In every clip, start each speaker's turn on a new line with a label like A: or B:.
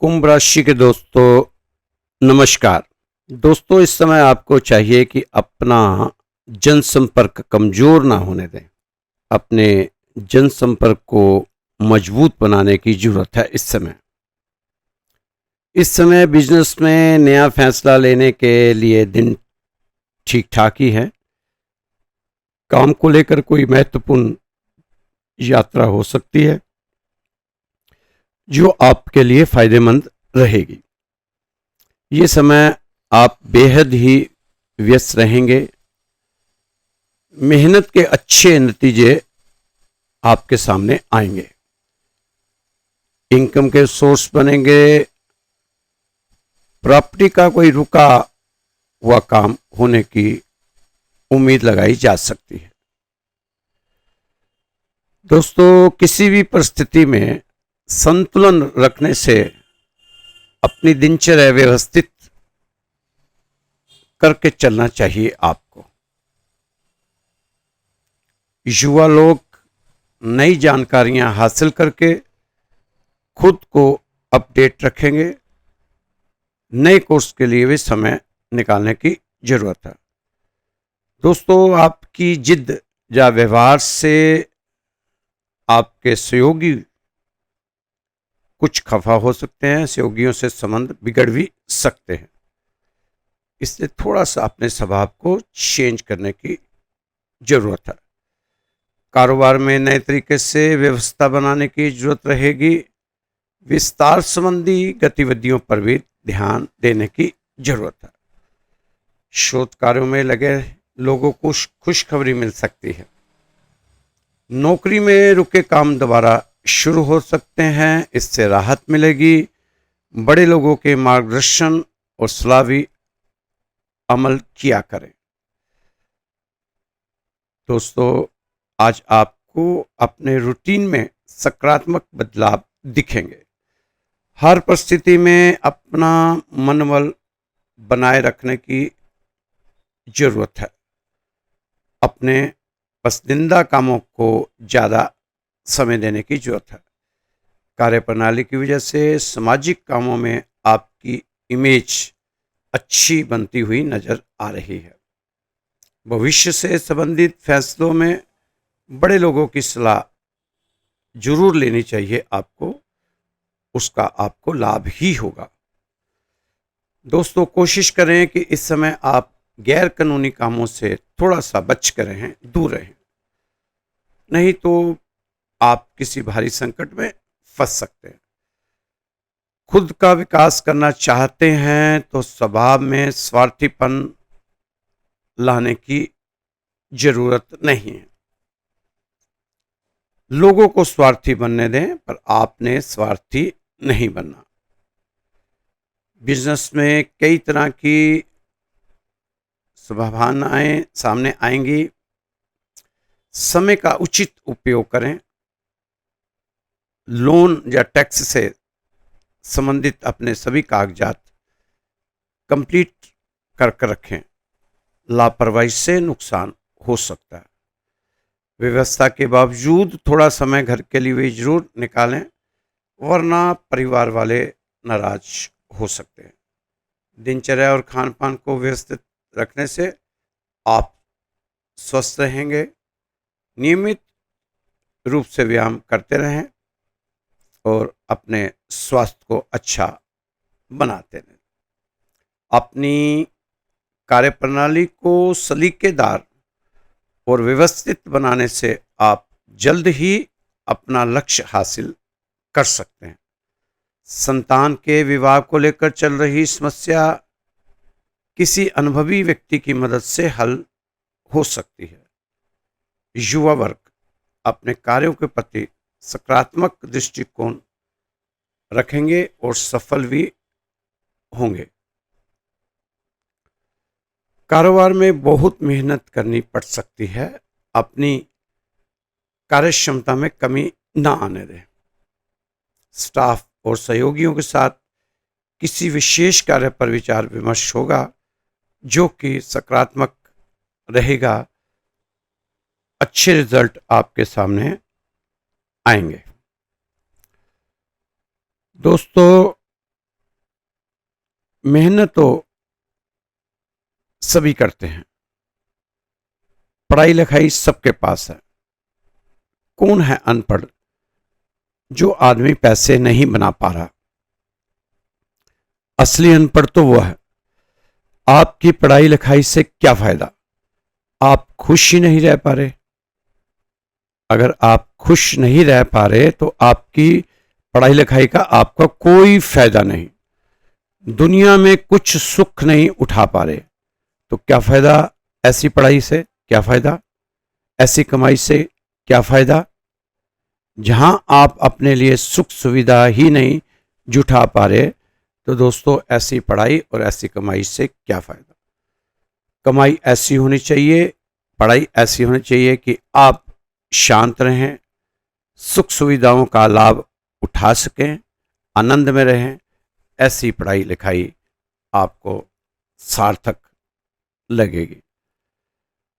A: कुंभ राशि के दोस्तों, नमस्कार। दोस्तों, इस समय आपको चाहिए कि अपना जनसंपर्क कमजोर ना होने दें। अपने जनसंपर्क को मजबूत बनाने की जरूरत है। इस समय बिजनेस में नया फैसला लेने के लिए दिन ठीक ठाक ही है। काम को लेकर कोई महत्वपूर्ण यात्रा हो सकती है जो आपके लिए फायदेमंद रहेगी। ये समय आप बेहद ही व्यस्त रहेंगे। मेहनत के अच्छे नतीजे आपके सामने आएंगे। इनकम के सोर्स बनेंगे। प्रॉपर्टी का कोई रुका हुआ काम होने की उम्मीद लगाई जा सकती है। दोस्तों, किसी भी परिस्थिति में संतुलन रखने से अपनी दिनचर्या व्यवस्थित करके चलना चाहिए आपको। युवा लोग नई जानकारियां हासिल करके खुद को अपडेट रखेंगे। नए कोर्स के लिए भी समय निकालने की जरूरत है। दोस्तों, आपकी जिद या व्यवहार से आपके सहयोगी कुछ खफा हो सकते हैं। सहयोगियों से संबंध बिगड़ भी सकते हैं। इसलिए थोड़ा सा अपने स्वभाव को चेंज करने की जरूरत है। कारोबार में नए तरीके से व्यवस्था बनाने की जरूरत रहेगी। विस्तार संबंधी गतिविधियों पर भी ध्यान देने की जरूरत है। शोध कार्यों में लगे लोगों को खुशखबरी मिल सकती है। नौकरी में रुके काम दोबारा शुरू हो सकते हैं। इससे राहत मिलेगी। बड़े लोगों के मार्गदर्शन और सलाह भी अमल किया करें। दोस्तों, आज आपको अपने रूटीन में सकारात्मक बदलाव दिखेंगे। हर परिस्थिति में अपना मनोबल बनाए रखने की जरूरत है। अपने पसंदीदा कामों को ज़्यादा समय देने की जरूरत है। कार्यप्रणाली की वजह से सामाजिक कामों में आपकी इमेज अच्छी बनती हुई नजर आ रही है। भविष्य से संबंधित फैसलों में बड़े लोगों की सलाह जरूर लेनी चाहिए आपको। उसका आपको लाभ ही होगा। दोस्तों, कोशिश करें कि इस समय आप गैर कानूनी कामों से थोड़ा सा बच कर रहें, दूर रहें। नहीं तो आप किसी भारी संकट में फंस सकते हैं। खुद का विकास करना चाहते हैं तो स्वभाव में स्वार्थीपन लाने की जरूरत नहीं है। लोगों को स्वार्थी बनने दें, पर आपने स्वार्थी नहीं बनना। बिजनेस में कई तरह की संभावनाएं सामने आएंगी। समय का उचित उपयोग करें। लोन या टैक्स से संबंधित अपने सभी कागजात कंप्लीट करके रखें। लापरवाही से नुकसान हो सकता है। व्यवस्था के बावजूद थोड़ा समय घर के लिए भी जरूर निकालें, वरना परिवार वाले नाराज हो सकते हैं। दिनचर्या और खान पान को व्यवस्थित रखने से आप स्वस्थ रहेंगे। नियमित रूप से व्यायाम करते रहें और अपने स्वास्थ्य को अच्छा बनाते रहें। अपनी कार्यप्रणाली को सलीकेदार और व्यवस्थित बनाने से आप जल्द ही अपना लक्ष्य हासिल कर सकते हैं। संतान के विवाह को लेकर चल रही समस्या किसी अनुभवी व्यक्ति की मदद से हल हो सकती है। युवा वर्ग अपने कार्यों के प्रति सकारात्मक दृष्टिकोण रखेंगे और सफल भी होंगे। कारोबार में बहुत मेहनत करनी पड़ सकती है। अपनी कार्यक्षमता में कमी ना आने दें। स्टाफ और सहयोगियों के साथ किसी विशेष कार्य पर विचार विमर्श होगा जो कि सकारात्मक रहेगा। अच्छे रिजल्ट आपके सामने आएंगे। दोस्तों, मेहनत तो सभी करते हैं, पढ़ाई लिखाई सबके पास है। कौन है अनपढ़ जो आदमी पैसे नहीं बना पा रहा? असली अनपढ़ तो वो है। आपकी पढ़ाई लिखाई से क्या फायदा? आप खुश ही नहीं रह पा रहे। अगर आप खुश नहीं रह पा रहे तो आपकी पढ़ाई लिखाई का आपका कोई फायदा नहीं। दुनिया में कुछ सुख नहीं उठा पा रहे तो क्या फायदा ऐसी पढ़ाई से? क्या फायदा ऐसी कमाई से? क्या फायदा जहां आप अपने लिए सुख सुविधा ही नहीं जुटा पा रहे? तो दोस्तों, ऐसी पढ़ाई और ऐसी कमाई से क्या फायदा? कमाई ऐसी होनी चाहिए, पढ़ाई ऐसी होनी चाहिए कि आप शांत रहें, सुख सुविधाओं का लाभ उठा सकें, आनंद में रहें। ऐसी पढ़ाई लिखाई आपको सार्थक लगेगी।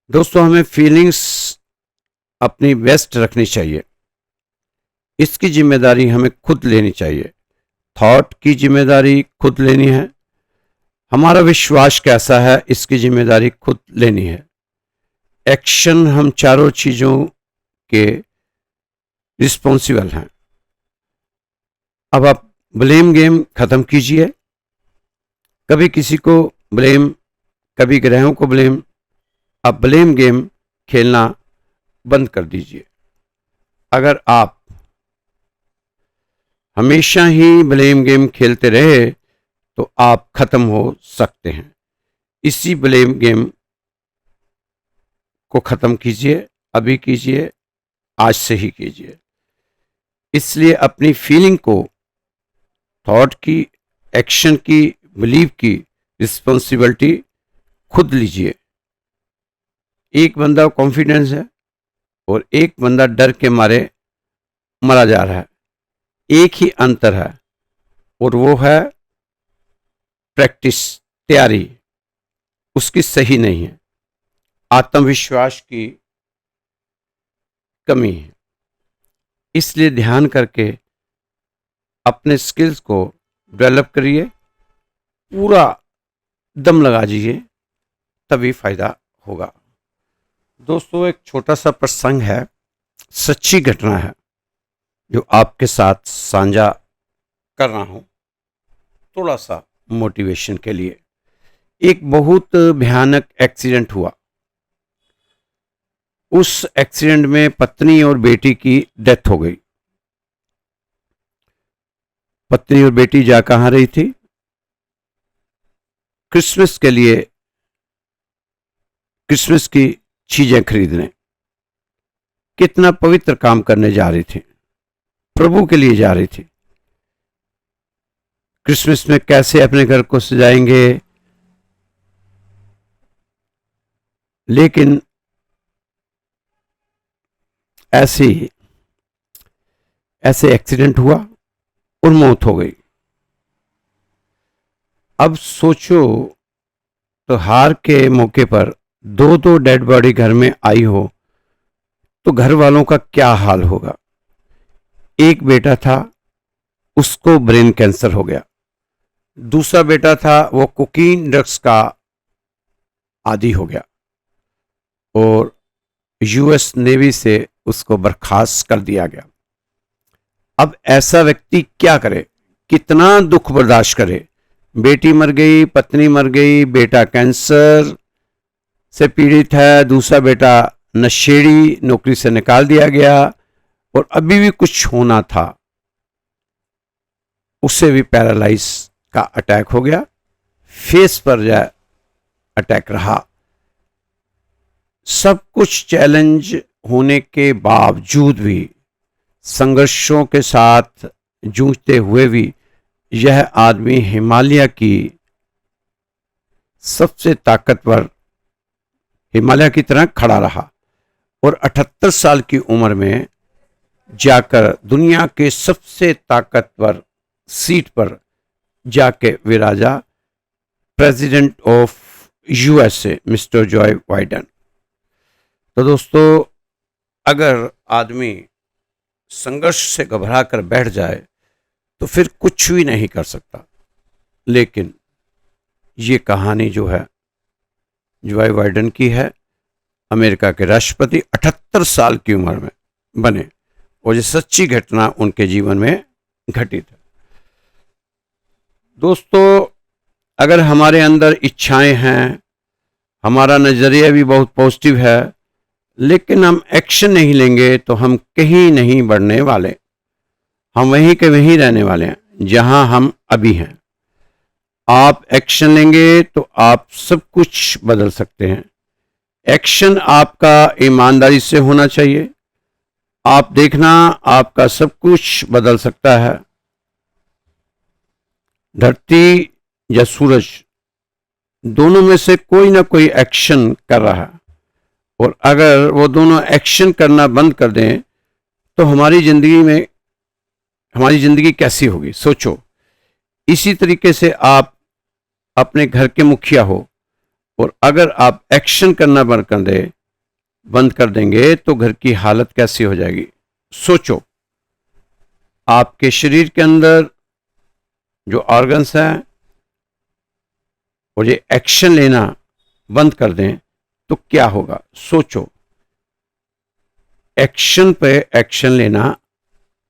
A: दोस्तों, हमें फीलिंग्स अपनी बेस्ट रखनी चाहिए। इसकी जिम्मेदारी हमें खुद लेनी चाहिए। थॉट की जिम्मेदारी खुद लेनी है। हमारा विश्वास कैसा है, इसकी जिम्मेदारी खुद लेनी है। एक्शन, हम चारों चीजों के रिस्पॉन्सिबल हैं। अब आप ब्लेम गेम खत्म कीजिए। कभी किसी को ब्लेम, कभी ग्रहों को ब्लेम। अब ब्लेम गेम खेलना बंद कर दीजिए। अगर आप हमेशा ही ब्लेम गेम खेलते रहे तो आप खत्म हो सकते हैं। इसी ब्लेम गेम को खत्म कीजिए, अभी कीजिए, आज से ही कीजिए। इसलिए अपनी फीलिंग को, थॉट की, एक्शन की, बिलीव की रिस्पॉन्सिबिलिटी खुद लीजिए। एक बंदा कॉन्फिडेंस है और एक बंदा डर के मारे मरा जा रहा है। एक ही अंतर है और वो है प्रैक्टिस, तैयारी उसकी सही नहीं है, आत्मविश्वास की कमी है। इसलिए ध्यान करके अपने स्किल्स को डेवलप करिए, पूरा दम लगा दीजिए, तभी फायदा होगा। दोस्तों, एक छोटा सा प्रसंग है, सच्ची घटना है, जो आपके साथ साझा कर रहा हूं, थोड़ा सा मोटिवेशन के लिए। एक बहुत भयानक एक्सीडेंट हुआ। उस एक्सीडेंट में पत्नी और बेटी की डेथ हो गई। पत्नी और बेटी जा कहां रही थी? क्रिसमस के लिए, क्रिसमस की चीजें खरीदने। कितना पवित्र काम करने जा रही थी, प्रभु के लिए जा रही थी। क्रिसमस में कैसे अपने घर को सजाएंगे, लेकिन ऐसे एक्सीडेंट हुआ और मौत हो गई। अब सोचो, तो हार के मौके पर दो दो डेड बॉडी घर में आई हो तो घर वालों का क्या हाल होगा। एक बेटा था, उसको ब्रेन कैंसर हो गया। दूसरा बेटा था, वो कोकीन ड्रग्स का आदी हो गया और यूएस नेवी से उसको बर्खास्त कर दिया गया। अब ऐसा व्यक्ति क्या करे, कितना दुख बर्दाश्त करे। बेटी मर गई, पत्नी मर गई, बेटा कैंसर से पीड़ित है, दूसरा बेटा नशेड़ी, नौकरी से निकाल दिया गया, और अभी भी कुछ होना था, उसे भी पैरालाइज का अटैक हो गया। फेस पर जाए अटैक रहा। सब कुछ चैलेंज होने के बावजूद भी, संघर्षों के साथ जूझते हुए भी, यह आदमी हिमालय की सबसे ताकतवर, हिमालय की तरह खड़ा रहा और 78 साल की उम्र में जाकर दुनिया के सबसे ताकतवर सीट पर जाके विराजा, president of USA mister Joe Biden. तो दोस्तों, अगर आदमी संघर्ष से घबरा कर बैठ जाए तो फिर कुछ भी नहीं कर सकता। लेकिन ये कहानी जो है जो बाइडेन की है, अमेरिका के राष्ट्रपति 78 साल की उम्र में बने और ये सच्ची घटना उनके जीवन में घटित है। दोस्तों, अगर हमारे अंदर इच्छाएं हैं, हमारा नजरिया भी बहुत पॉजिटिव है, लेकिन हम एक्शन नहीं लेंगे तो हम कहीं नहीं बढ़ने वाले। हम वहीं के वहीं रहने वाले हैं जहां हम अभी हैं। आप एक्शन लेंगे तो आप सब कुछ बदल सकते हैं। एक्शन आपका ईमानदारी से होना चाहिए। आप देखना, आपका सब कुछ बदल सकता है। धरती या सूरज, दोनों में से कोई ना कोई एक्शन कर रहा है, और अगर वो दोनों एक्शन करना बंद कर दें तो हमारी जिंदगी कैसी होगी, सोचो। इसी तरीके से आप अपने घर के मुखिया हो, और अगर आप एक्शन करना बंद कर देंगे तो घर की हालत कैसी हो जाएगी, सोचो। आपके शरीर के अंदर जो ऑर्गन्स हैं और ये एक्शन लेना बंद कर दें तो क्या होगा, सोचो। एक्शन पे एक्शन लेना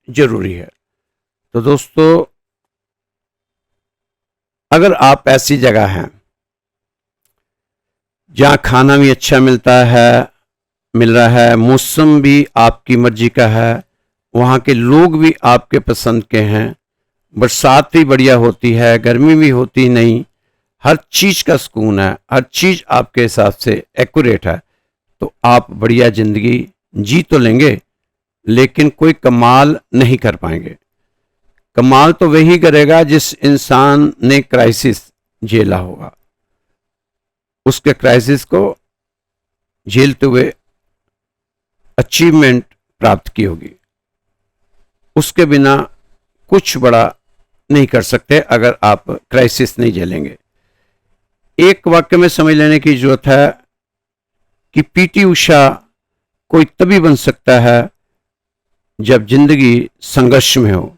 A: जरूरी है। तो दोस्तों, अगर आप ऐसी जगह हैं जहां खाना भी अच्छा मिल रहा है, मौसम भी आपकी मर्जी का है, वहां के लोग भी आपके पसंद के हैं, बरसात भी बढ़िया होती है, गर्मी भी होती नहीं, हर चीज का सुकून है, हर चीज आपके हिसाब से एक्यूरेट है, तो आप बढ़िया जिंदगी जी तो लेंगे, लेकिन कोई कमाल नहीं कर पाएंगे। कमाल तो वही करेगा जिस इंसान ने क्राइसिस झेला होगा, उसके क्राइसिस को झेलते हुए अचीवमेंट प्राप्त की होगी। उसके बिना कुछ बड़ा नहीं कर सकते अगर आप क्राइसिस नहीं झेलेंगे। एक वाक्य में समझ लेने की जरूरत है कि पीटी उषा कोई तभी बन सकता है जब जिंदगी संघर्ष में हो।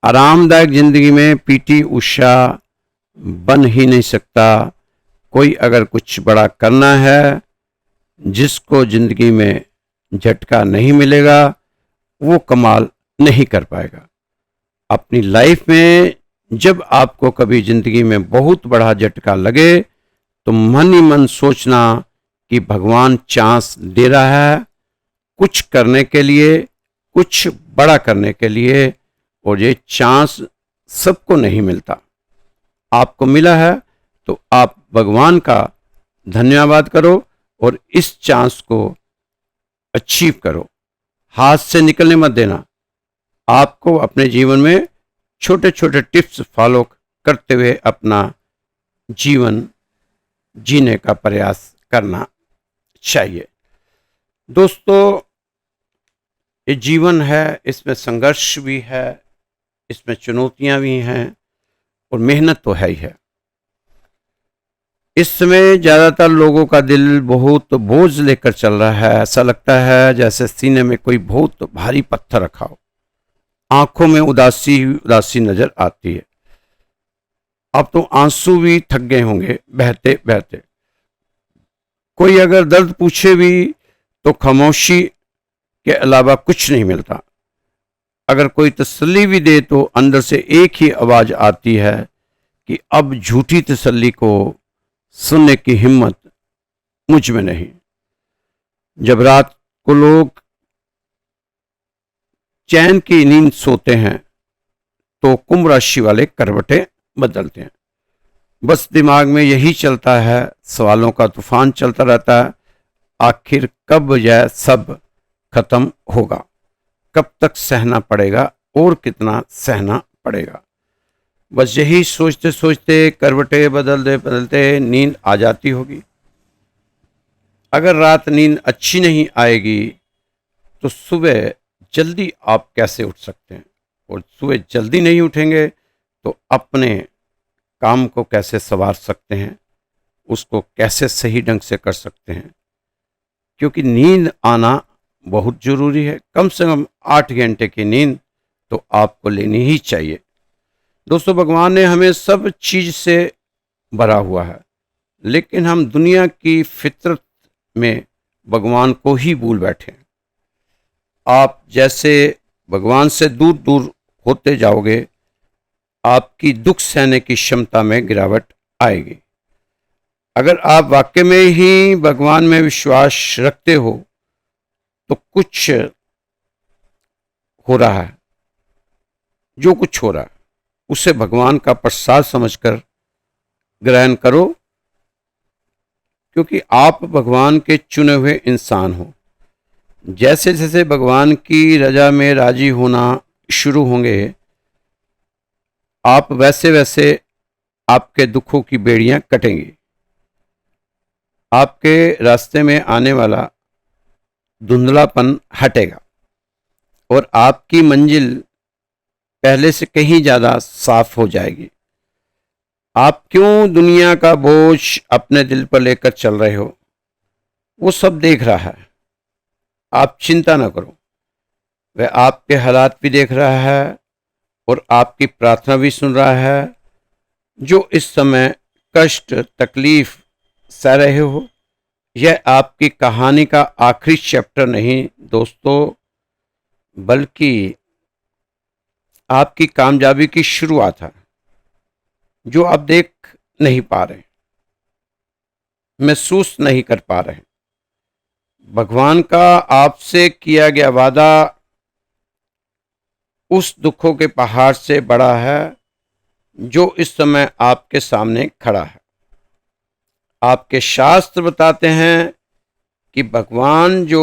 A: आरामदायक जिंदगी में पीटी उषा बन ही नहीं सकता। कोई अगर कुछ बड़ा करना है, जिसको जिंदगी में झटका नहीं मिलेगा, वो कमाल नहीं कर पाएगा। अपनी लाइफ में जब आपको कभी जिंदगी में बहुत बड़ा झटका लगे तो मन ही मन सोचना कि भगवान चांस दे रहा है कुछ करने के लिए, कुछ बड़ा करने के लिए, और ये चांस सबको नहीं मिलता। आपको मिला है तो आप भगवान का धन्यवाद करो और इस चांस को अचीव करो। हाथ से निकलने मत देना। आपको अपने जीवन में छोटे छोटे टिप्स फॉलो करते हुए अपना जीवन जीने का प्रयास करना चाहिए। दोस्तों, ये जीवन है, इसमें संघर्ष भी है, इसमें चुनौतियां भी हैं और मेहनत तो है ही है। इस समय ज्यादातर लोगों का दिल बहुत बोझ लेकर चल रहा है। ऐसा लगता है जैसे सीने में कोई बहुत भारी पत्थर रखा हो। आंखों में उदासी उदासी नजर आती है। अब तो आंसू भी थक गए होंगे बहते बहते। कोई अगर दर्द पूछे भी तो खामोशी के अलावा कुछ नहीं मिलता। अगर कोई तसल्ली भी दे तो अंदर से एक ही आवाज आती है कि अब झूठी तसल्ली को सुनने की हिम्मत मुझ में नहीं। जब रात को लोग चैन की नींद सोते हैं तो कुंभ राशि वाले करवटें बदलते हैं। बस दिमाग में यही चलता है, सवालों का तूफान चलता रहता है। आखिर कब यह सब खत्म होगा, कब तक सहना पड़ेगा और कितना सहना पड़ेगा। बस यही सोचते सोचते करवटें बदलते बदलते नींद आ जाती होगी। अगर रात नींद अच्छी नहीं आएगी तो सुबह जल्दी आप कैसे उठ सकते हैं, और सुबह जल्दी नहीं उठेंगे तो अपने काम को कैसे संवार सकते हैं, उसको कैसे सही ढंग से कर सकते हैं। क्योंकि नींद आना बहुत जरूरी है। कम से कम 8 घंटे की नींद तो आपको लेनी ही चाहिए। दोस्तों, भगवान ने हमें सब चीज से भरा हुआ है, लेकिन हम दुनिया की फितरत में भगवान को ही भूल बैठे। आप जैसे भगवान से दूर दूर होते जाओगे, आपकी दुख सहने की क्षमता में गिरावट आएगी। अगर आप वाकई में ही भगवान में विश्वास रखते हो तो कुछ हो रहा है, जो कुछ हो रहा है उसे भगवान का प्रसाद समझकर ग्रहण करो, क्योंकि आप भगवान के चुने हुए इंसान हो। जैसे जैसे भगवान की रजा में राजी होना शुरू होंगे, आप वैसे वैसे आपके दुखों की बेड़ियां कटेंगी। आपके रास्ते में आने वाला धुंधलापन हटेगा और आपकी मंजिल पहले से कहीं ज्यादा साफ हो जाएगी। आप क्यों दुनिया का बोझ अपने दिल पर लेकर चल रहे हो, वो सब देख रहा है। आप चिंता न करो, वह आपके हालात भी देख रहा है और आपकी प्रार्थना भी सुन रहा है। जो इस समय कष्ट तकलीफ सह रहे हो, यह आपकी कहानी का आखिरी चैप्टर नहीं दोस्तों, बल्कि आपकी कामयाबी की शुरुआत है, जो आप देख नहीं पा रहे, महसूस नहीं कर पा रहे। भगवान का आपसे किया गया वादा उस दुखों के पहाड़ से बड़ा है जो इस समय आपके सामने खड़ा है। आपके शास्त्र बताते हैं कि भगवान जो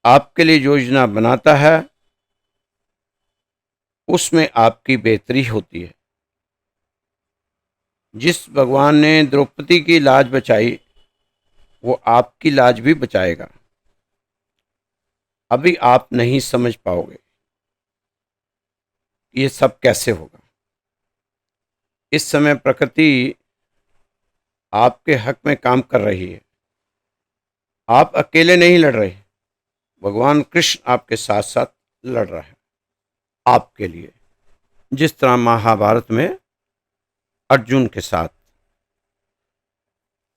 A: आपके लिए योजना बनाता है उसमें आपकी बेहतरी होती है। जिस भगवान ने द्रौपदी की लाज बचाई, वो आपकी लाज भी बचाएगा। अभी आप नहीं समझ पाओगे ये सब कैसे होगा। इस समय प्रकृति आपके हक में काम कर रही है। आप अकेले नहीं लड़ रहे, भगवान कृष्ण आपके साथ साथ लड़ रहा है आपके लिए। जिस तरह महाभारत में अर्जुन के साथ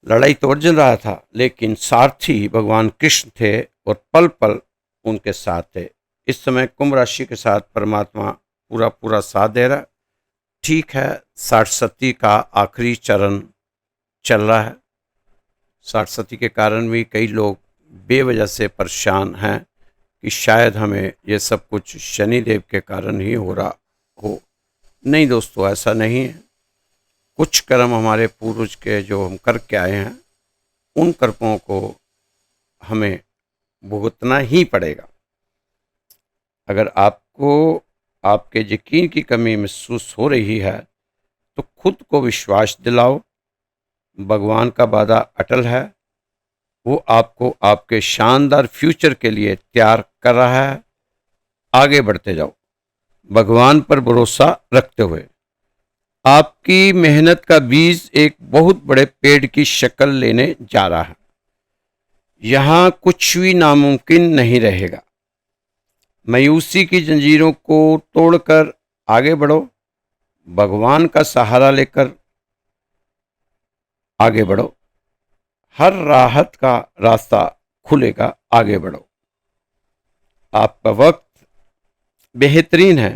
A: लड़ाई तो अर्जुन रहा था, लेकिन सारथी भगवान कृष्ण थे और पल पल उनके साथ थे। इस समय कुंभ राशि के साथ परमात्मा पूरा पूरा साथ दे रहा। ठीक है, सरस्वती का आखिरी चरण चल रहा है। सरस्वती के कारण भी कई लोग बेवजह से परेशान हैं कि शायद हमें ये सब कुछ शनिदेव के कारण ही हो रहा हो। नहीं दोस्तों, ऐसा नहीं है। कुछ कर्म हमारे पूर्वज के जो हम करके आए हैं, उन कर्मों को हमें भुगतना ही पड़ेगा। अगर आपको आपके यकीन की कमी महसूस हो रही है तो खुद को विश्वास दिलाओ, भगवान का वादा अटल है। वो आपको आपके शानदार फ्यूचर के लिए तैयार कर रहा है। आगे बढ़ते जाओ भगवान पर भरोसा रखते हुए। आपकी मेहनत का बीज एक बहुत बड़े पेड़ की शक्ल लेने जा रहा है। यहां कुछ भी नामुमकिन नहीं रहेगा। मायूसी की जंजीरों को तोड़कर आगे बढ़ो, भगवान का सहारा लेकर आगे बढ़ो। हर राहत का रास्ता खुलेगा, आगे बढ़ो। आपका वक्त बेहतरीन है।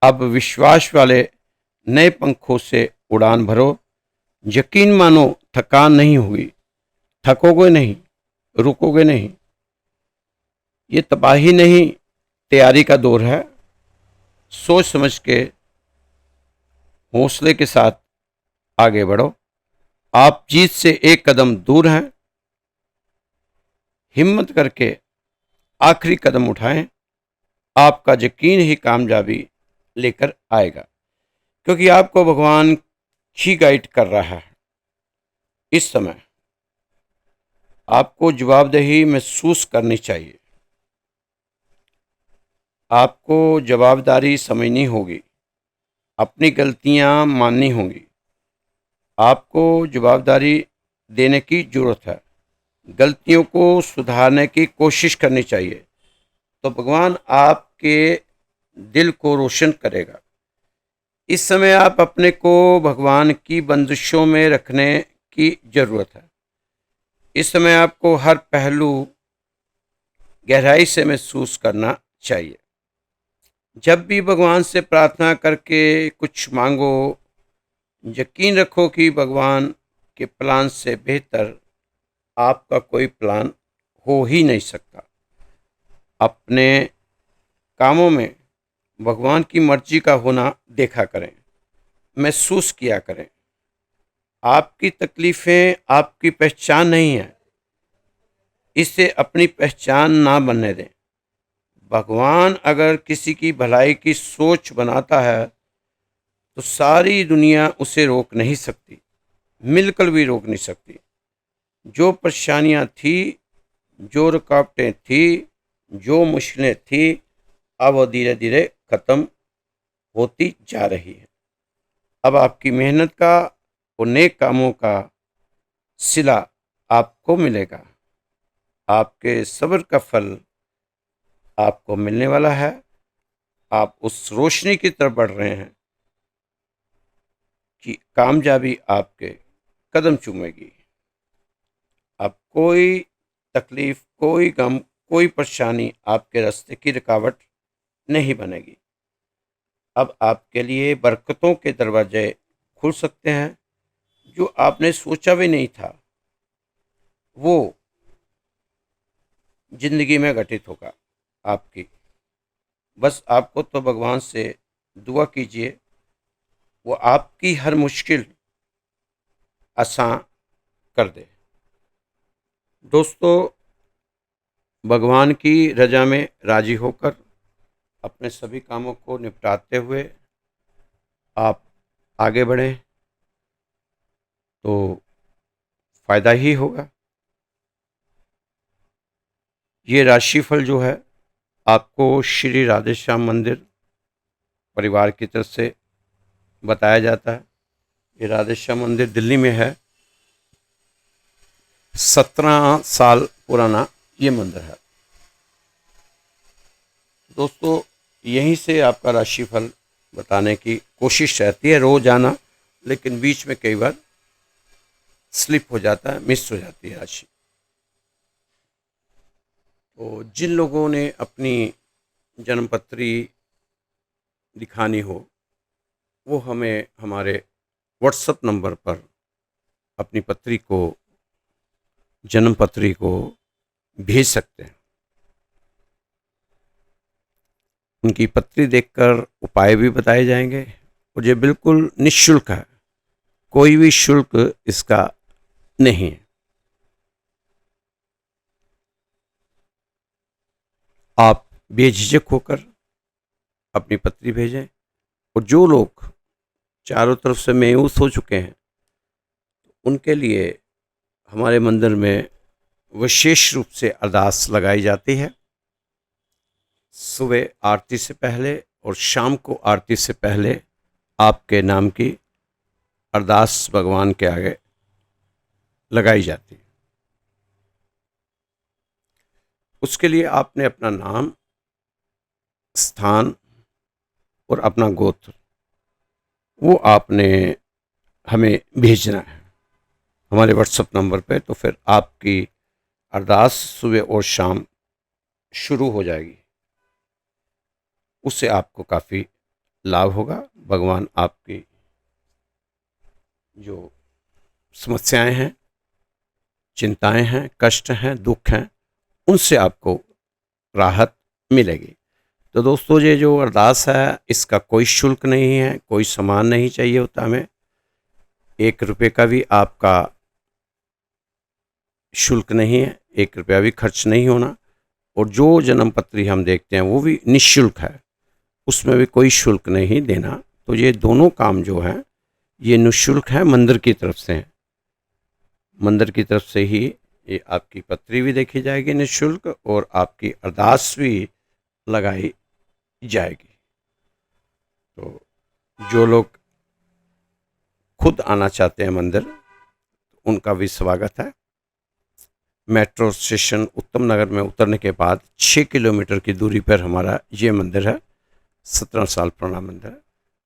A: अब विश्वास वाले नए पंखों से उड़ान भरो। यकीन मानो थकान नहीं हुई, थकोगे नहीं, रुकोगे नहीं। ये तबाही नहीं, तैयारी का दौर है। सोच समझ के हौसले के साथ आगे बढ़ो। आप जीत से एक कदम दूर हैं। हिम्मत करके आखिरी कदम उठाएं। आपका यकीन ही कामयाबी लेकर आएगा, क्योंकि आपको भगवान ही गाइड कर रहा है। इस समय आपको जवाबदेही महसूस करनी चाहिए। आपको जवाबदारी समझनी होगी, अपनी गलतियां माननी होंगी। आपको जवाबदारी देने की जरूरत है, गलतियों को सुधारने की कोशिश करनी चाहिए। तो भगवान आपके दिल को रोशन करेगा। इस समय आप अपने को भगवान की बंदिशों में रखने की जरूरत है। इस समय आपको हर पहलू गहराई से महसूस करना चाहिए। जब भी भगवान से प्रार्थना करके कुछ मांगो, यकीन रखो कि भगवान के प्लान से बेहतर आपका कोई प्लान हो ही नहीं सकता। अपने कामों में भगवान की मर्जी का होना देखा करें, महसूस किया करें। आपकी तकलीफें आपकी पहचान नहीं है, इसे अपनी पहचान ना बनने दें। भगवान अगर किसी की भलाई की सोच बनाता है तो सारी दुनिया उसे रोक नहीं सकती, मिलकर भी रोक नहीं सकती। जो परेशानियां थी, जो रुकावटें थी, जो मुश्किलें थी, अब वो धीरे धीरे खत्म होती जा रही है। अब आपकी मेहनत का और नेक कामों का सिला आपको मिलेगा। आपके सब्र का फल आपको मिलने वाला है। आप उस रोशनी की तरफ बढ़ रहे हैं कि कामयाबी आपके कदम चूमेगी। अब कोई तकलीफ, कोई गम, कोई परेशानी आपके रास्ते की रुकावट नहीं बनेगी। अब आपके लिए बरकतों के दरवाजे खुल सकते हैं। जो आपने सोचा भी नहीं था वो जिंदगी में घटित होगा आपकी। बस आपको तो भगवान से दुआ कीजिए, वो आपकी हर मुश्किल आसान कर दे। दोस्तों, भगवान की रजा में राजी होकर अपने सभी कामों को निपटाते हुए आप आगे बढ़ें तो फायदा ही होगा। ये राशिफल जो है आपको श्री राधे श्याम मंदिर परिवार की तरफ से बताया जाता है। ये राधे श्याम मंदिर दिल्ली में है। 17 साल पुराना ये मंदिर है। दोस्तों, यहीं से आपका राशिफल बताने की कोशिश रहती है रोजाना, लेकिन बीच में कई बार स्लिप हो जाता है, मिस हो जाती है राशि। तो जिन लोगों ने अपनी जन्मपत्री दिखानी हो वो हमें हमारे व्हाट्सएप नंबर पर अपनी पत्री को, जन्म पत्री को भेज सकते हैं। उनकी पत्री देखकर उपाय भी बताए जाएंगे और ये बिल्कुल निःशुल्क है, कोई भी शुल्क इसका नहीं है। आप बेझिझक होकर अपनी पत्री भेजें। और जो लोग चारों तरफ से मायूस हो चुके हैं उनके लिए हमारे मंदिर में विशेष रूप से अरदास लगाई जाती है। सुबह आरती से पहले और शाम को आरती से पहले आपके नाम की अरदास भगवान के आगे लगाई जाती है। उसके लिए आपने अपना नाम, स्थान और अपना गोत्र वो आपने हमें भेजना है हमारे व्हाट्सएप नंबर पे। तो फिर आपकी अरदास सुबह और शाम शुरू हो जाएगी। उससे आपको काफ़ी लाभ होगा। भगवान आपकी जो समस्याएं हैं, चिंताएं हैं, कष्ट हैं, दुख हैं, उनसे आपको राहत मिलेगी। तो दोस्तों, ये जो अरदास है इसका कोई शुल्क नहीं है, कोई सामान नहीं चाहिए होता हमें। 1 रुपये का भी आपका शुल्क नहीं है, 1 रुपया भी खर्च नहीं होना। और जो जन्म पत्री हम देखते हैं वो भी निःशुल्क है, उसमें भी कोई शुल्क नहीं देना। तो ये दोनों काम जो हैं ये निःशुल्क है, मंदिर की तरफ से हैं। मंदिर की तरफ से ही ये आपकी पत्री भी देखी जाएगी निःशुल्क और आपकी अरदास भी लगाई जाएगी। तो जो लोग खुद आना चाहते हैं मंदिर, उनका भी स्वागत है। मेट्रो स्टेशन उत्तम नगर में उतरने के बाद 6 किलोमीटर की दूरी पर हमारा ये मंदिर है। 17 साल पुराना मंदिर है।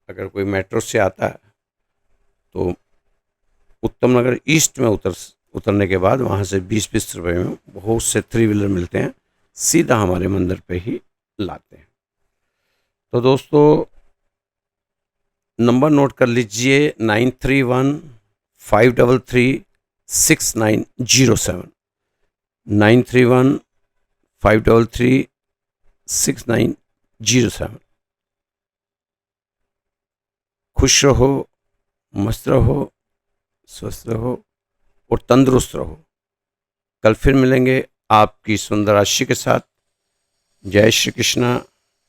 A: अगर कोई मेट्रो से आता है तो उत्तम नगर ईस्ट में उतरने के बाद वहाँ से 20-20 रुपए में बहुत से 3 व्हीलर मिलते हैं, सीधा हमारे मंदिर पे ही लाते हैं। तो दोस्तों नंबर नोट कर लीजिए 9315336907, 9315336907। खुश रहो, मस्त रहो, स्वस्थ रहो और तंदुरुस्त रहो। कल फिर मिलेंगे आपकी सुंदर राशि के साथ। जय श्री कृष्णा,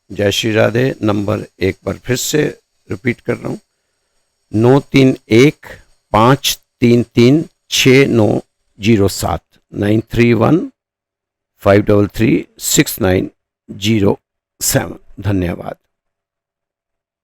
A: जय श्री राधे। नंबर एक बार फिर से रिपीट कर रहा हूँ, 9315336907, 9315336907। धन्यवाद।